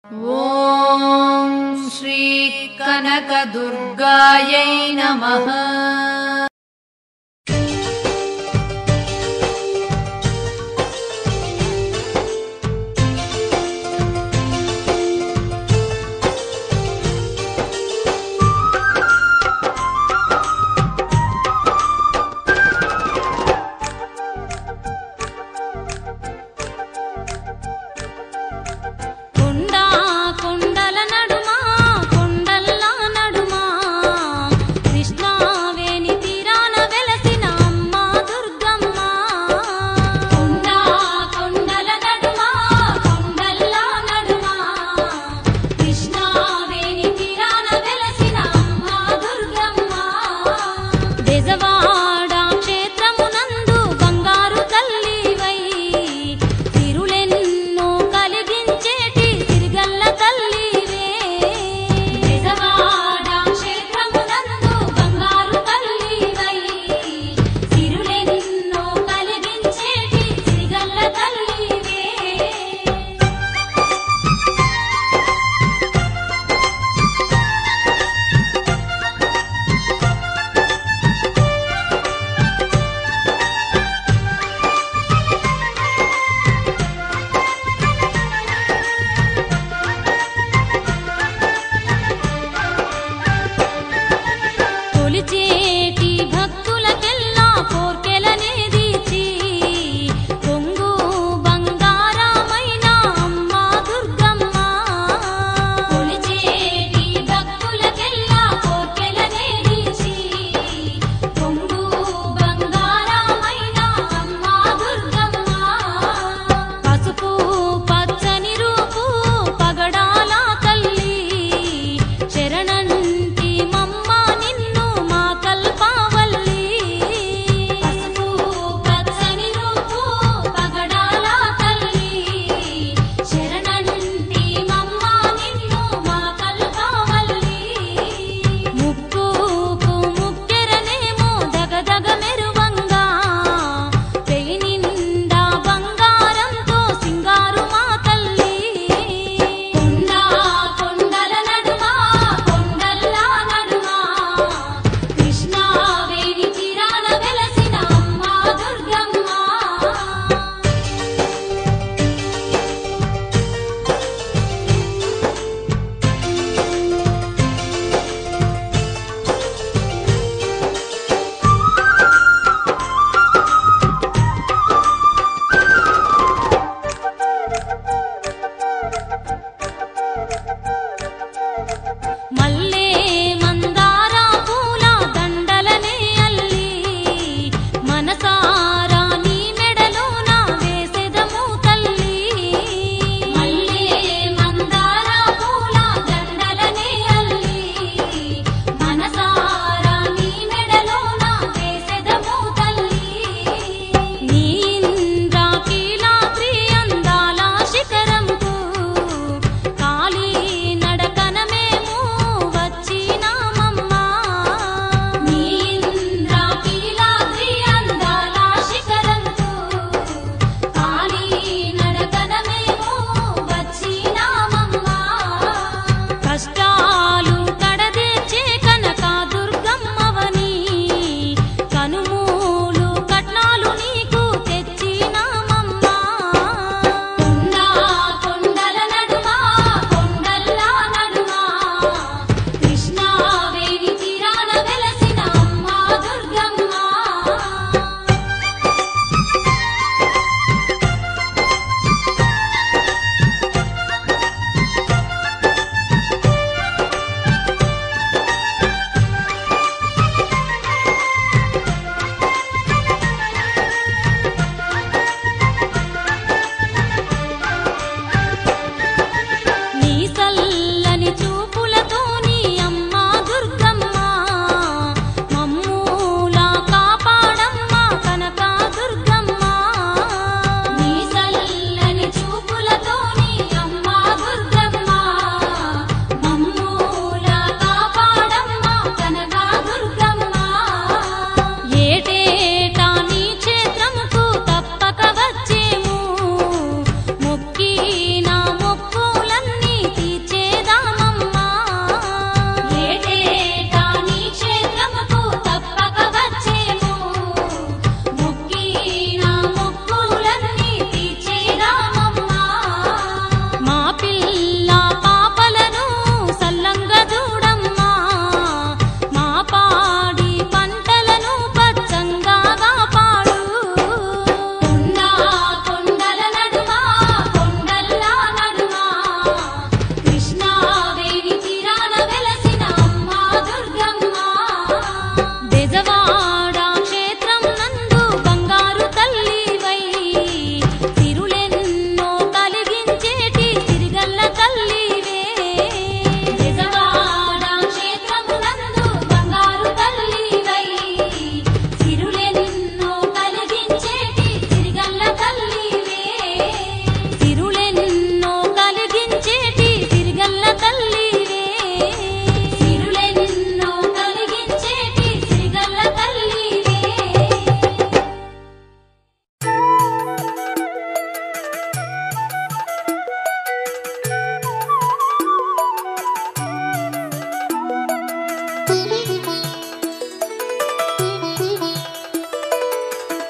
ఓం శ్రీ కనకదుర్గాయై నమః। కొండల నడుమా కొండల్లా నడుమా కృష్ణావేణి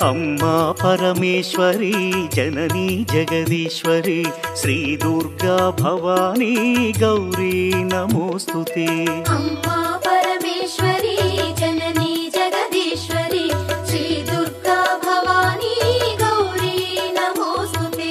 अम्मा परमेश्वरी जननी जगदीश्वरी श्री दुर्गा भवानी गौरी नमोस्तुते। अम्मा परमेश्वरी जननी जगदीश्वरी श्री दुर्गा भवानी गौरी नमोस्तुते।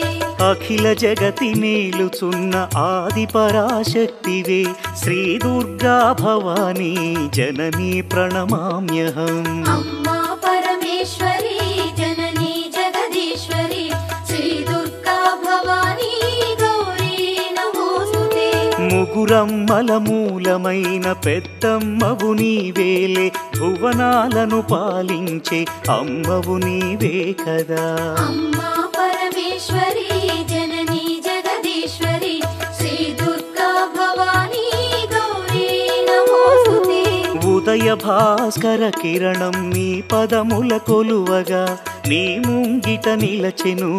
अखिल जगति नेलुचुन्न आदि पराशक्तिवे श्री दुर्गा भवानी जननी प्रणमाम्यहम्। अम्मा परमेश्वरी जननी जगदीश्वरी श्री दुर्गा भवानी गौरी नमोस्तुते। ముగురమ్మల మూలమైన పెద్దమ్మవు నీవేలే భువనాలను పాలించే అమ్మవు నీవే కదా। अम्मा परमेश्वरी जननी जगदीश्वरी श्री दुर्गा भवानी गौरी नमोस्तुते। ఉదయ భాస్కర కిరణం నీ పదముల కొలువగా నీ ముంగిట నిలచెను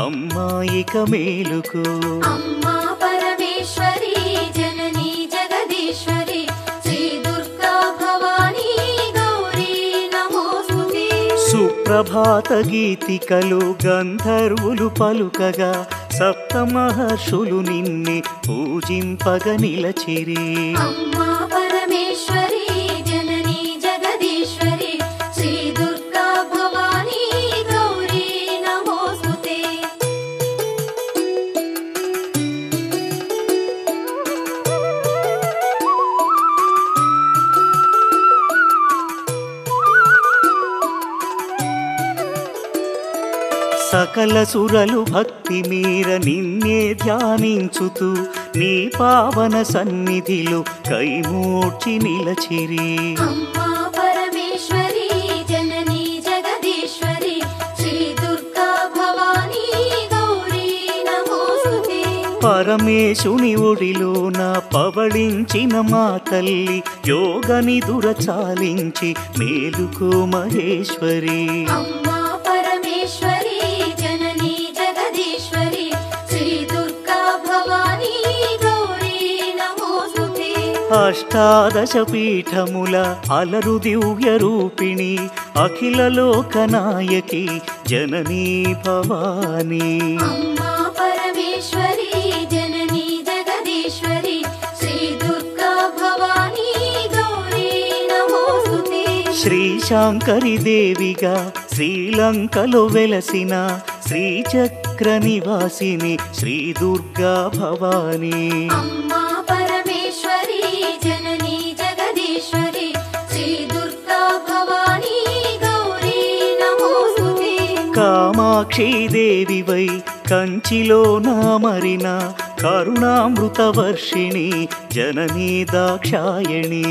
అమ్మాయిక మేలుకు। अम्मा परमेश्वरी जननी जगदीश्वरी श्री दुर्गा भवानी गौरी नमोस्तुते। సుప్రభాత గీతికలు గంధర్వులు పలుకగా సప్త మహర్షులు నిన్నే పూజింపగ నిలచిరి। अम्मा परमेश्वरी जननी जगदीश्वरी श्री दुर्गा भवानी गौरी नमोस्तुते। సకల సురలు భక్తి మీర నిన్నే ధ్యానించుతూ నీ పావన సన్నిధిలో కైమూర్చి నిలచిరి। अम्मा परमेश्वरी जननी जगदीश्वरी श्री दुर्गा भवानी गौरी नमोस्तुते। పరమేశుని ఒడిలోన పవళించిన మా తల్లి యోగని దురచాలించి మేలుకో మహేశ్వరి। अम्मा परमेश्वरी जननी जगदीश्वरी श्री दुर्गा भवानी गौरी नमोस्तुते। అష్టాదశ పీఠముల అలరు దివ్య రూపిణి అఖిల లోకనాయకి జననీ భవానీ। अम्मा परमेश्वरी जननी जगदीश्वरी श्री दुर्गा भवानी गौरी नमोस्तुते। శ్రీశాంకరి దేవిగా శ్రీలంకలో వెలసిన శ్రీచక్ర నివాసిని శ్రీ దుర్గా భవానీ। अम्मा परमेश्वरी जननी जगदीश्वरी श्री दुर्गा भवानी गौरी नमोस्तुते। కామాక్షి దేవివై కంచిలో నామరిన కరుణామృత వర్షిణి జననీ దాక్షాయణి।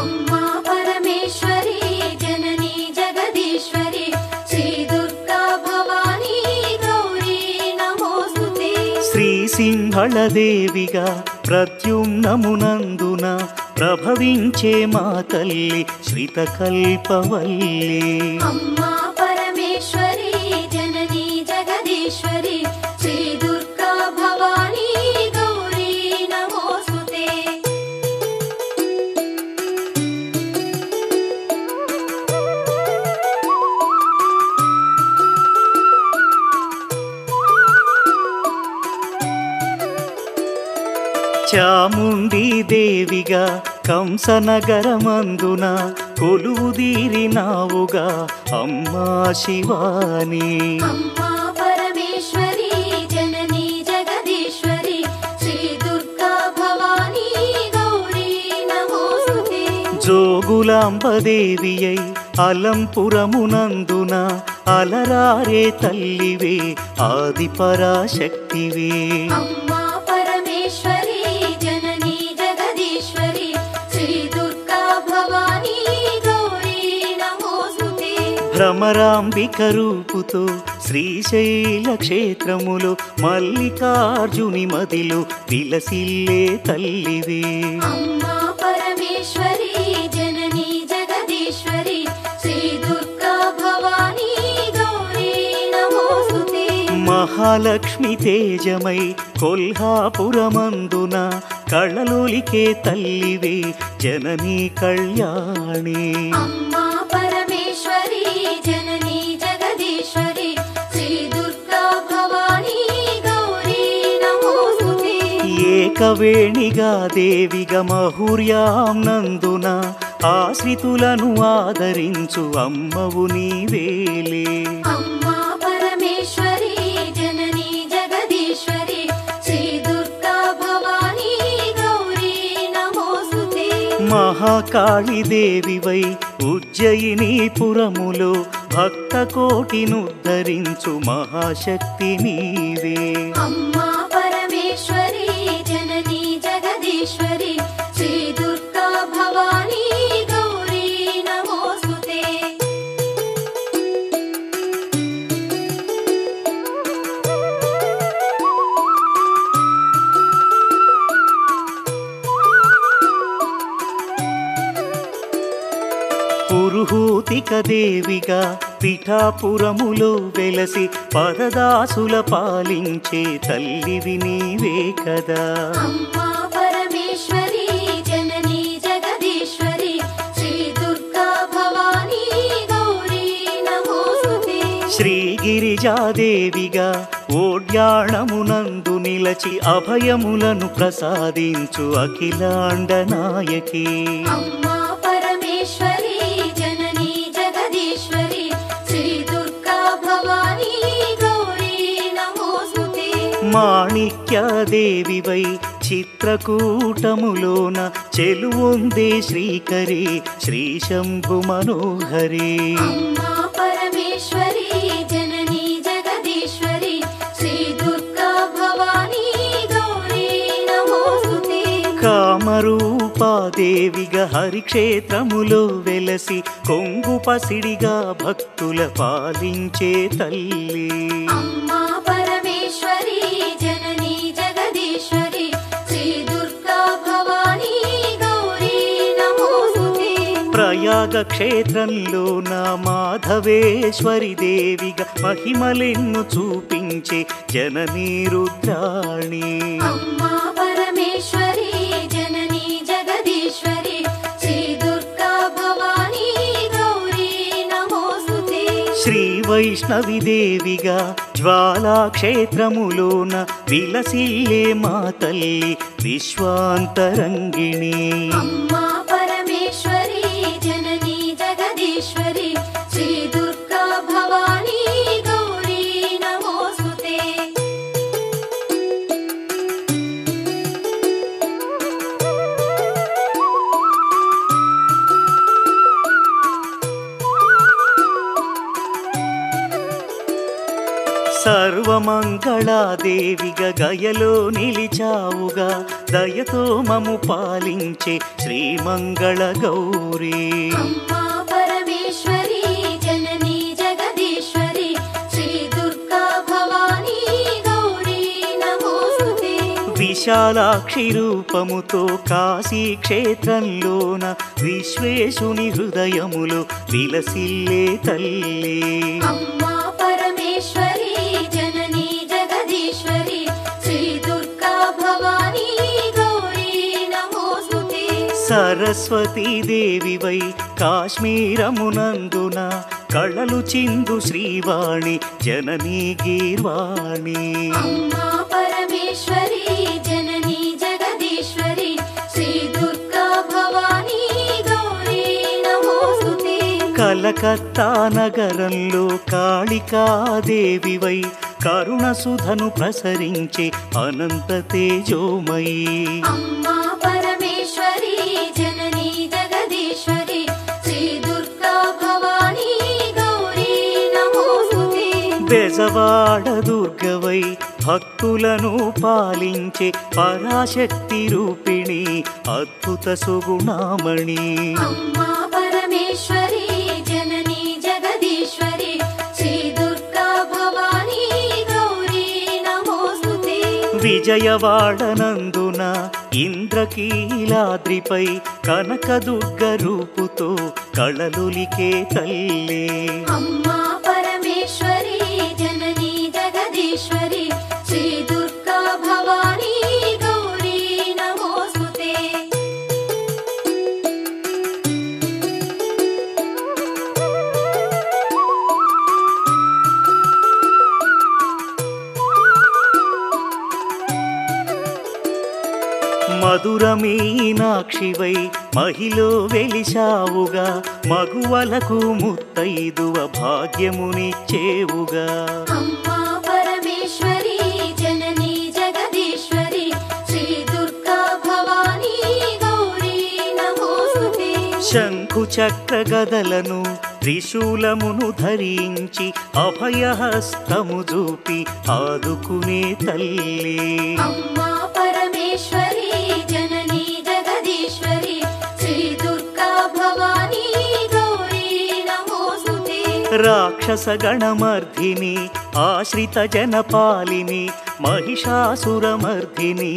अम्मा परमेश्वरी जननी जगदीश्वरी श्री दुर्गा भवानी गौरी नमोस्तुते। శ్రీ సింహళ దేవిగా ప్రద్యుమ్నమునందున ప్రభవించే మా తల్లి శ్రితకల్పవల్లి। अम्मा परमेश्वरी जननी जगदीश्वरी श्री दुर्गा भवानी गौरी नमोस्तुते। చాముండి దేవిగా కంసనగరమందున కొలువుదీరినావుగా అమ్మా శివాని। अम्मा परमेश्वरी जननी जगदीश्वरी श्री दुर्गा भवानी गौरी नमोस्तुते। జోగులాంబ దేవియై అలంపురమునందున అలరారే తల్లివే ఆది పరాశక్తివే। अम्मा परमेश्वरी जननी जगदीश्वरी श्री दुर्गा भवानी गौरी नमोस्तुते। భ్రమరాంబిక రూపుతో శ్రీశైల క్షేత్రములో మల్లికార్జుని మదిలో విలసిల్లే తల్లివే। अम्मा परमेश्वरी जननी जगदीश्वरी श्री दुर्गा भवानी गौरी नमोस्तुते। మహాలక్ష్మి తేజమై కొల్హాపురమందున కళలోలికే తల్లివే జననీ కళ్యాణి। अम्मा परमेश्वरी जननी जगदीश्वरी ఏకవేణిగా దేవిగా మహుర్యాం నందున ఆశ్రితులను ఆదరించు అమ్మవు నీవేలే. అమ్మా పరమేశ్వరి జననీ జగదీశ్వరి శ్రీ దుర్గా భవానీ గౌరీ నమోస్తుతే. మహాకాళి దేవివై ఉజ్జయినీపురములో భక్త కోటినుద్ధరించు మహాశక్తి నీవే. అమ్మా పరమేశ్వరి జననీ జగదీశ్వరి శ్రీ దుర్గా భవానీ గౌరీ నమోస్తుతే. పురుహూతిక దేవిగా పిఠాపురములో వెలసి పరదాసుల పాలించే తల్లివి నీవే కదా. అమ్మా పరమేశ్వరి జననీ జగదీశ్వరి శ్రీ దుర్గా భవానీ గౌరీ నమోస్తుతే. శ్రీగిరిజాదేవిగా ఓడ్యాణమునందు నిలచి అభయములను ప్రసాదించు అఖిలాండ నాయకి. అమ్మా పరమేశ్వరి జననీ జగదీశ్వరి శ్రీ దుర్గా భవానీ గౌరీ నమోస్తుతే. మాణిక్యదేవివై చిత్రకూటములోన చెలువొందే శ్రీకరి శ్రీ శంభు మనోహరి. అమ్మా పరమేశ్వరి జననీ జగదీశ్వరి శ్రీ దుర్గా భవానీ గౌరీ నమోస్తుతే. కామరూపాదేవిగా హరిక్షేత్రములో వెలసి కొంగు పసిడిగా భక్తుల పాలించే తల్లి. అమ్మా పరమేశ్వరి జననీ జగదీశ్వరి శ్రీ దుర్గా భవానీ గౌరీ నమోస్తుతే. ప్రయాగ క్షేత్రంలో నా మాధవేశ్వరి దేవిగా మహిమలెన్ను చూపించే జననీ రుద్రాణి. అమ్మా పరమేశ్వరి జననీ జగదీశ్వరి శ్రీ దుర్గా భవానీ గౌరీ నమోస్తుతే. శ్రీ వైష్ణవి దేవిగా జ్వాలాక్షేత్రములోన విలసిల్లే మా తల్లి విశ్వాంతరంగిణి. అమ్మా పరమేశ్వరి జననీ జగదీశ్వరి శ్రీ దుర్గా భవానీ గౌరీ నమోస్తుతే. సర్వమంగళాదేవిగా గయలో నిలిచావుగా దయతో మము పాలించే శ్రీమంగళ గౌరీ. అమ్మా పరమేశ్వరి జననీ జగదీశ్వరి శ్రీ దుర్గా భవానీ గౌరీ నమోస్తుతే. విశాలాక్షి రూపముతో కాశీ క్షేత్రంలోన విశ్వేశుని హృదయములో విలసిల్లే తల్లి. అమ్మా పరమేశ్వరి జననీ జగదీశ్వరి శ్రీ దుర్గా భవానీ గౌరీ నమోస్తుతే. సరస్వతీ దేవివై కాశ్మీరమునందున కళలు చిందు శ్రీవాణి జననీ గీర్వాణి. అమ్మా పరమేశ్వరి జననీ జగదీశ్వరి శ్రీ దుర్గా భవానీ గౌరీ నమోస్తుతే. కలకత్తా నగరంలో కాళికాదేవివై కరుణసుధను ప్రసరించే అనంత తేజోమయీ. అమ్మా పరమేశ్వరి జననీ జగదీశ్వరి శ్రీ దుర్గా భవానీ గౌరీ నమోస్తుతే. బెజవాడ దుర్గవై భక్తులను పాలించే పరాశక్తి రూపిణి అద్భుత సుగుణామణి. అమ్మా పరమేశ్వరి జననీ జగదీశ్వరి శ్రీ దుర్గా భవానీ గౌరీ నమోస్తుతే. విజయవాడ నందున ఇంద్రకీలాద్రిపై కనకదుర్గ రూపుతో కళలులికే తల్లి. అమ్మా పరమేశ్వరి జననీ జగదీశ్వరి శ్రీ దుర్గా భవానీ గౌరీ నమోస్తుతే. మధుర మీనాక్షివై మహిలో వెలిశావుగా మగువలకు ముత్తైదువ భాగ్యమునిచ్చేవుగా అమ్మా పరమేశ్వరి జననీ జగదీశ్వరి శ్రీ దుర్గా భవానీ గౌరీ నమోస్తుతే శంఖు చక్ర గదలను త్రిశూలమును ధరించి అభయహస్తము చూపి ఆదుకునే తల్లి అమ్మా పరమేశ్వరి జననీ జగదీశ్వరి శ్రీ దుర్గా భవానీ గౌరీ నమోస్తుతే రాక్షస గణమర్ధిని ఆశ్రిత జనపాలిని మహిషాసురమర్ధిని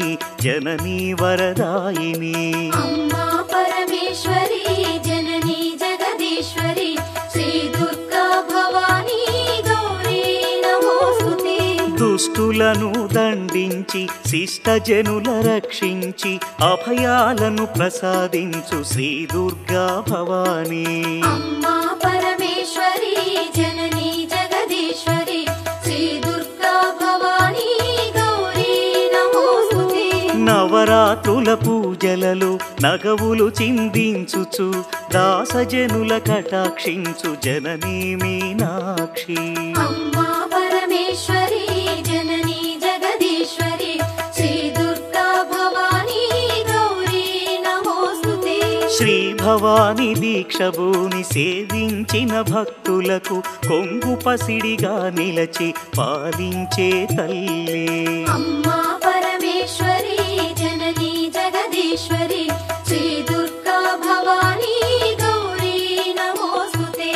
జననీ వరదాయిని అమ్మా పరమేశ్వరి జననీ జగదీశ్వరి శ్రీ దుర్గా భవానీ గౌరీ నమోస్తుతే దుష్టులను దండించి శిష్టజనుల రక్షించి అభయాలను ప్రసాదించు శ్రీ దుర్గా భవానీ అమ్మా పరమేశ్వరి జననీ జగదీశ్వరి శ్రీ దుర్గా భవానీ గౌరీ నమోస్తుతే నవరాత్రుల పూజలలో నగవులు చిందించుచు దాసజనుల కటాక్షించు జననీ మీనాక్షి అమ్మా పరమేశ్వరి జననీ జగదీశ్వరి శ్రీ దుర్గా భవానీ గౌరీ నమోస్తుతే శ్రీ భవాని దీక్షభూని సేవించిన భక్తులకు కొంగు పసిడిగా నిలచి పాలించే తల్లి అమ్మా పరమేశ్వరి జననీ జగదీశ్వరి శ్రీ దుర్గా భవానీ గౌరీ నమోస్తుతే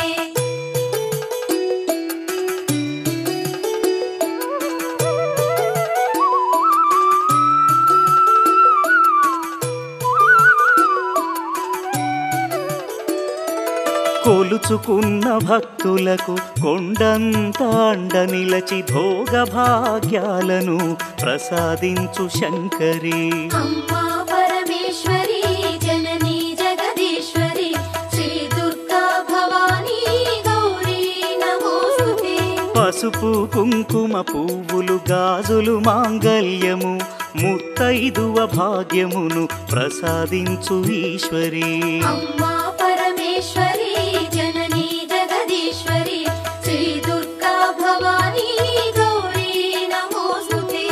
కొలుచుకున్న భక్తులకు కొండంత అండ నిలచి భోగ భాగ్యాలను ప్రసాదించు శంకరి అమ్మా పరమేశ్వరి జననీ జగదీశ్వరి శ్రీ దుర్గా భవానీ గౌరీ నమోస్తుతే పసుపు కుంకుమ పువ్వులు గాజులు మాంగల్యము ముత్తైదువ భాగ్యమును ప్రసాదించు ఈశ్వరి అమ్మా పరమేశ్వరి జననీ జగదీశ్వరి శ్రీ దుర్గా భవానీ గౌరీ నమోస్తుతే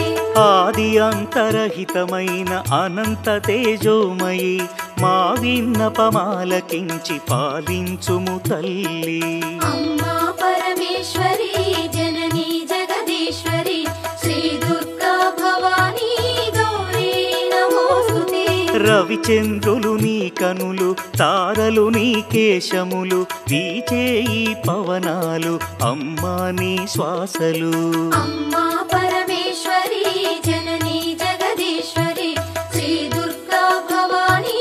ఆది అంతరహితమైన అనంత తేజోమయి మా విన్నపమాలకించి పాలించుము తల్లి అమ్మా పరమేశ్వరి జననీ జగదీశ్వరి శ్రీ దుర్గా భవానీ గౌరీ నమోస్తుతే రవిచంద్రులు నీ కనులు తారలు నీ కేశములు వీచే ఈ పవనాలు అమ్మా నీ శ్వాసలు అమ్మా పరమేశ్వరి జననీ జగదీశ్వరి శ్రీ దుర్గా భవానీ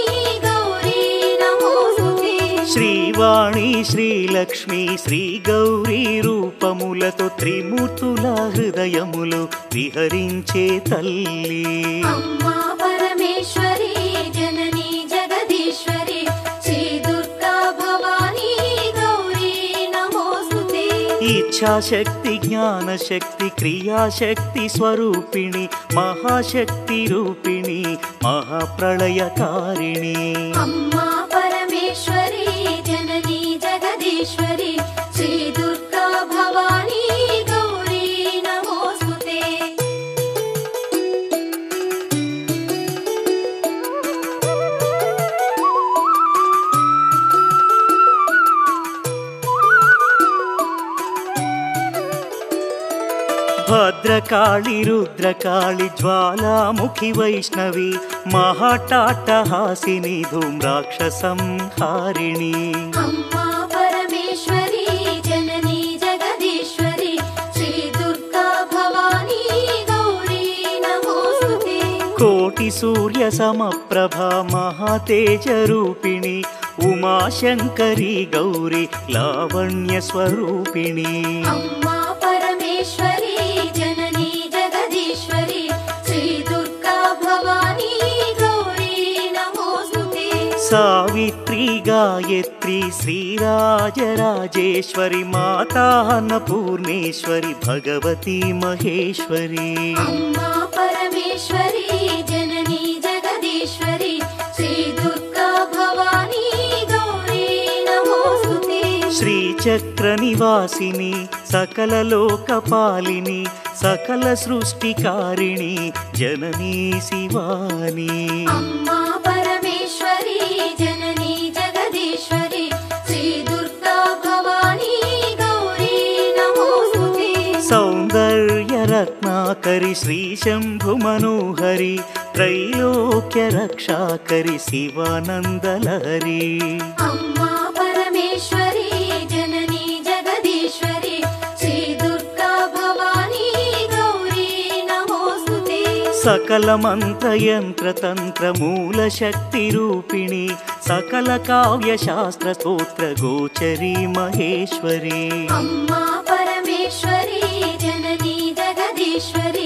గౌరీ నమోస్తుతే శ్రీవాణి శ్రీలక్ష్మి శ్రీ గౌరీ రూపములతో త్రిమూర్తుల హృదయములు విహరించే తల్లి అమ్మా పరమేశ్వరి జననీ జగదీశ్వరి శ్రీ దుర్గా భవానీ గౌరీ నమోస్తుతే ఇచ్ఛాశక్తి జ్ఞానశక్తి క్రియాశక్తి స్వరూపిణి మహాశక్తి రూపిణి మహాప్రళయకారిణి అమ్మా పరమేశ్వరి జననీ జగదీశ్వరి శ్రీ దుర్గా భవానీ గౌరీ నమోస్తుతే భద్రకాళి రుద్రకాళి జ్వాలాముఖి వైష్ణవి మహాటాట్టహాసిని ధూమ్రాక్షసంహారిణి అమ్మా పరమేశ్వరి జననీ జగదీశ్వరి శ్రీ దుర్గా భవానీ గౌరీ నమోస్తుతే కోటి సూర్య సమప్రభ మహాతేజ రూపిణి ఉమాశంకరి గౌరి లావణ్య స్వరూపిణి అమ్మా పరమేశ్వరి జననీ జగదీశ్వరి శ్రీ దుర్గా భవానీ గౌరీ నమోస్తుతే సావిత్రి గాయత్రి శ్రీరాజరాజేశ్వరి మాతా అన్నపూర్ణేశ్వరి భగవతి మహేశ్వరి అమ్మా పరమేశ్వరి జననీ జగదీశ్వరి శ్రీచక్ర నివాసిని సకల లోకపాలిని సకల సృష్టికారిణి జననీ శివాని అమ్మా పరమేశ్వరి జననీ జగదీశ్వరి శ్రీ దుర్గా భవానీ గౌరీ నమోస్తుతే సౌందర్య రత్నాకరి శ్రీ శంభు మనోహరి త్రైలోక్య రక్షాకరి శివానందలహరి అమ్మా పరమేశ్వరి జననీ జగదీశ్వరి శ్రీ దుర్గా భవానీ గౌరీ నమోస్తుతే సకల మంత్ర యంత్ర తంత్ర మూల శక్తి రూపిణి సకల కావ్య శాస్త్ర స్తోత్ర గోచరి మహేశ్వరి అమ్మా పరమేశ్వరి జననీ జగదీశ్వరి